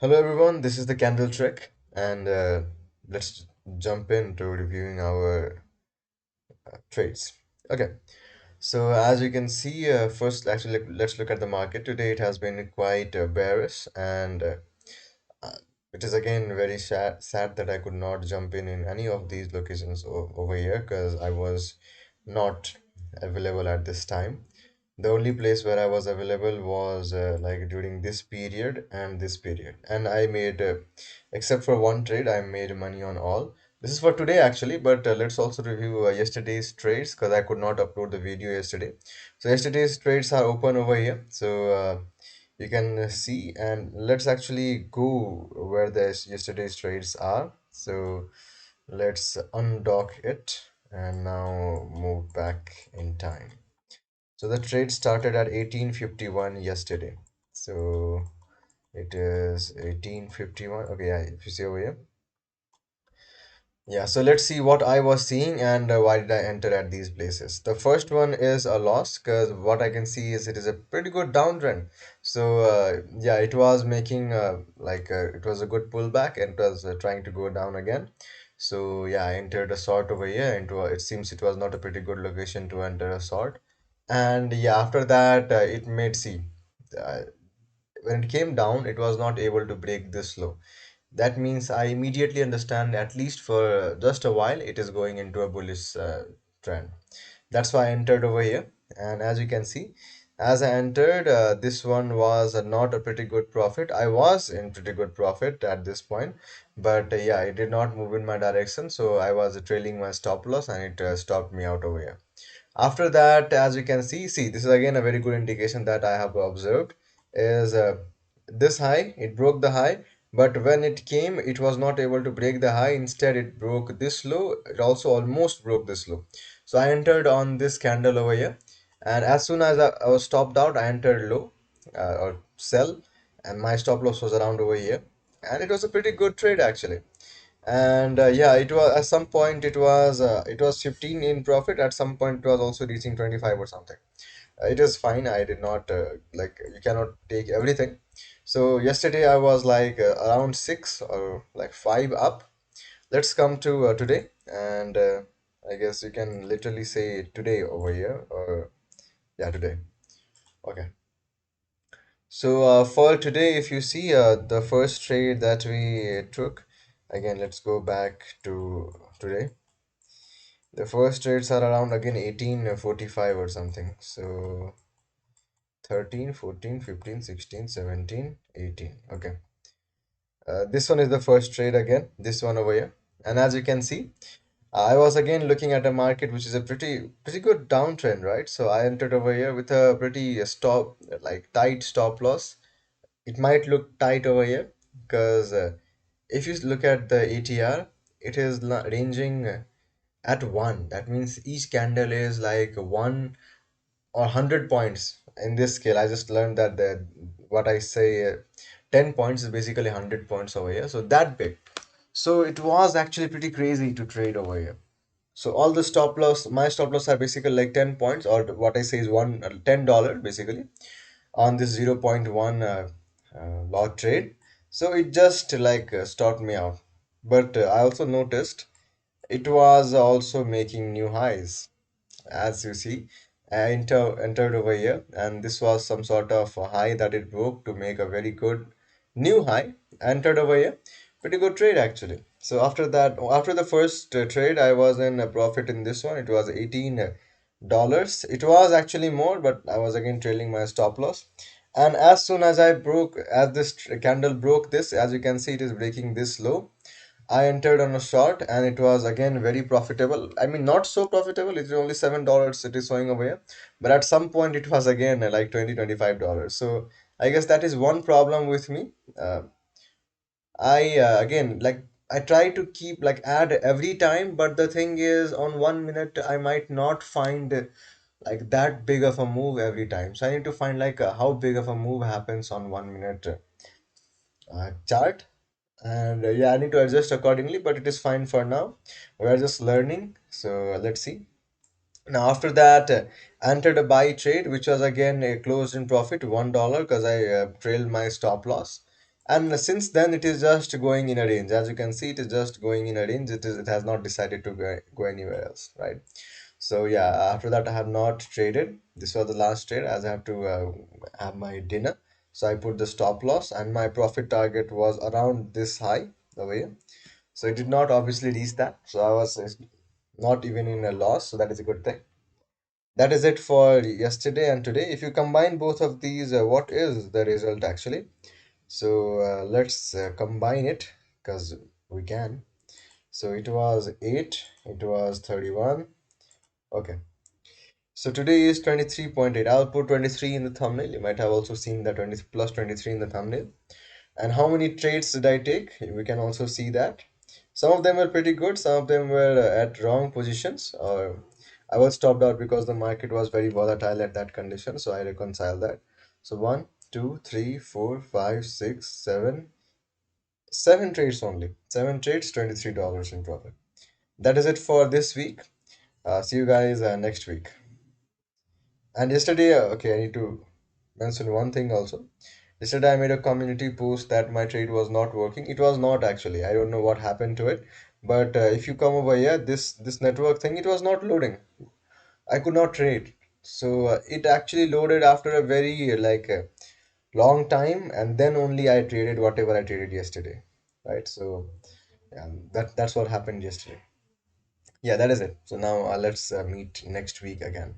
Hello everyone, this is the candle trick, and let's jump into reviewing our trades. Okay, so as you can see, first actually let's look at the market. Today it has been quite bearish, and uh, it is again very sad that I could not jump in any of these locations over here because I was not available at this time. The only place where I was available was like during this period and this period, and I made except for one trade, I made money on all. This is for today actually, but let's also review yesterday's trades because I could not upload the video yesterday. So yesterday's trades are open over here, so you can see, and let's actually go where the yesterday's trades are. So let's undock it and now move back in time. So the trade started at 1851 yesterday. So it is 1851. Okay, yeah, if you see over here. Yeah, so let's see what I was seeing and why did I enter at these places. The first one is a loss because what I can see is it is a pretty good downtrend. So yeah, it was making it was a good pullback and it was trying to go down again. So yeah, I entered a short over here into it seems it was not a pretty good location to enter a short. And yeah, after that it made see uh, when it came down, it was not able to break this low. That means I immediately understand, at least for just a while, it is going into a bullish trend. That's why I entered over here. And as you can see, as I entered, this one was not a pretty good profit. I was in pretty good profit at this point, but yeah, it did not move in my direction. So I was trailing my stop loss and it stopped me out over here. After that, as you can see, this is again a very good indication that I have observed is this high, it broke the high, but when it came, it was not able to break the high. Instead, it broke this low. It also almost broke this low. So I entered on this candle over here, and as soon as I was stopped out, I entered low or sell, and my stop loss was around over here, and it was a pretty good trade actually. And yeah, it was at some point it was 15 in profit. At some point it was also reaching 25 or something. It is fine. I did not like you cannot take everything. So yesterday I was like around 6 or like 5 up. Let's come to today, and I guess you can literally say today over here, or yeah, today. Okay, so for today, if you see the first trade that we took, again let's go back to today. The first trades are around again 1845 or something. So 13, 14, 15, 16, 17, 18. Okay. This one is the first trade again, this one over here. And as you can see, I was again looking at a market which is a pretty good downtrend, right? So I entered over here with a pretty stop, like tight stop loss. It might look tight over here because if you look at the ATR, it is ranging at one. That means each candle is like one or 100 points in this scale. I just learned that what I say 10 points is basically 100 points over here, so that big. So it was actually pretty crazy to trade over here. So all the stop loss, my stop loss are basically like 10 points, or what I say is one $10 basically on this zero point 0.1 lot trade. So it just like stopped me out. But I also noticed it was also making new highs. As you see, I entered over here, and this was some sort of a high that it broke to make a very good new high. Entered over here, pretty good trade actually. So after that, after the first trade, I was in a profit in this one. It was $18. It was actually more, but I was again trailing my stop loss. And as soon as as this candle broke this, as you can see, it is breaking this low. I entered on a short and it was again very profitable. I mean, not so profitable. It's only $7 it is showing over here. But at some point it was again like 20, $25. So I guess that is one problem with me. I again like I try to keep like add every time, but the thing is on 1 minute I might not find like that big of a move every time. So I need to find like how big of a move happens on 1 minute chart, and yeah, I need to adjust accordingly, but it is fine for now. We are just learning, so let's see. Now after that, I entered a buy trade which was again closed in profit $1 because I trailed my stop loss. And since then it is just going in a range. As you can see, it is just going in a range. It has not decided to go anywhere else, right? So yeah, after that I have not traded. This was the last trade as I have to have my dinner. So I put the stop loss and my profit target was around this high over here. So it did not obviously reach that. So I was not even in a loss. So that is a good thing. That is it for yesterday and today. If you combine both of these, what is the result actually? So let's combine it because we can. So it was 8, it was 31. Okay. So today is 23.8. I'll put 23 in the thumbnail. You might have also seen that 20 plus 23 in the thumbnail. And how many trades did I take? We can also see that. Some of them were pretty good, some of them were at wrong positions, or I was stopped out because the market was very volatile at that condition. So I reconcile that. So one, two, three, four, five, six, seven, seven trades only. Seven trades, $23 in profit. That is it for this week. See you guys next week. And yesterday, okay, I need to mention one thing also. Yesterday, I made a community post that my trade was not working. It was not actually. I don't know what happened to it. But if you come over here, this network thing, it was not loading. I could not trade. So it actually loaded after a very long time, and then only I traded whatever I traded yesterday. Right. So yeah, that's what happened yesterday. Yeah, that is it. So now let's meet next week again.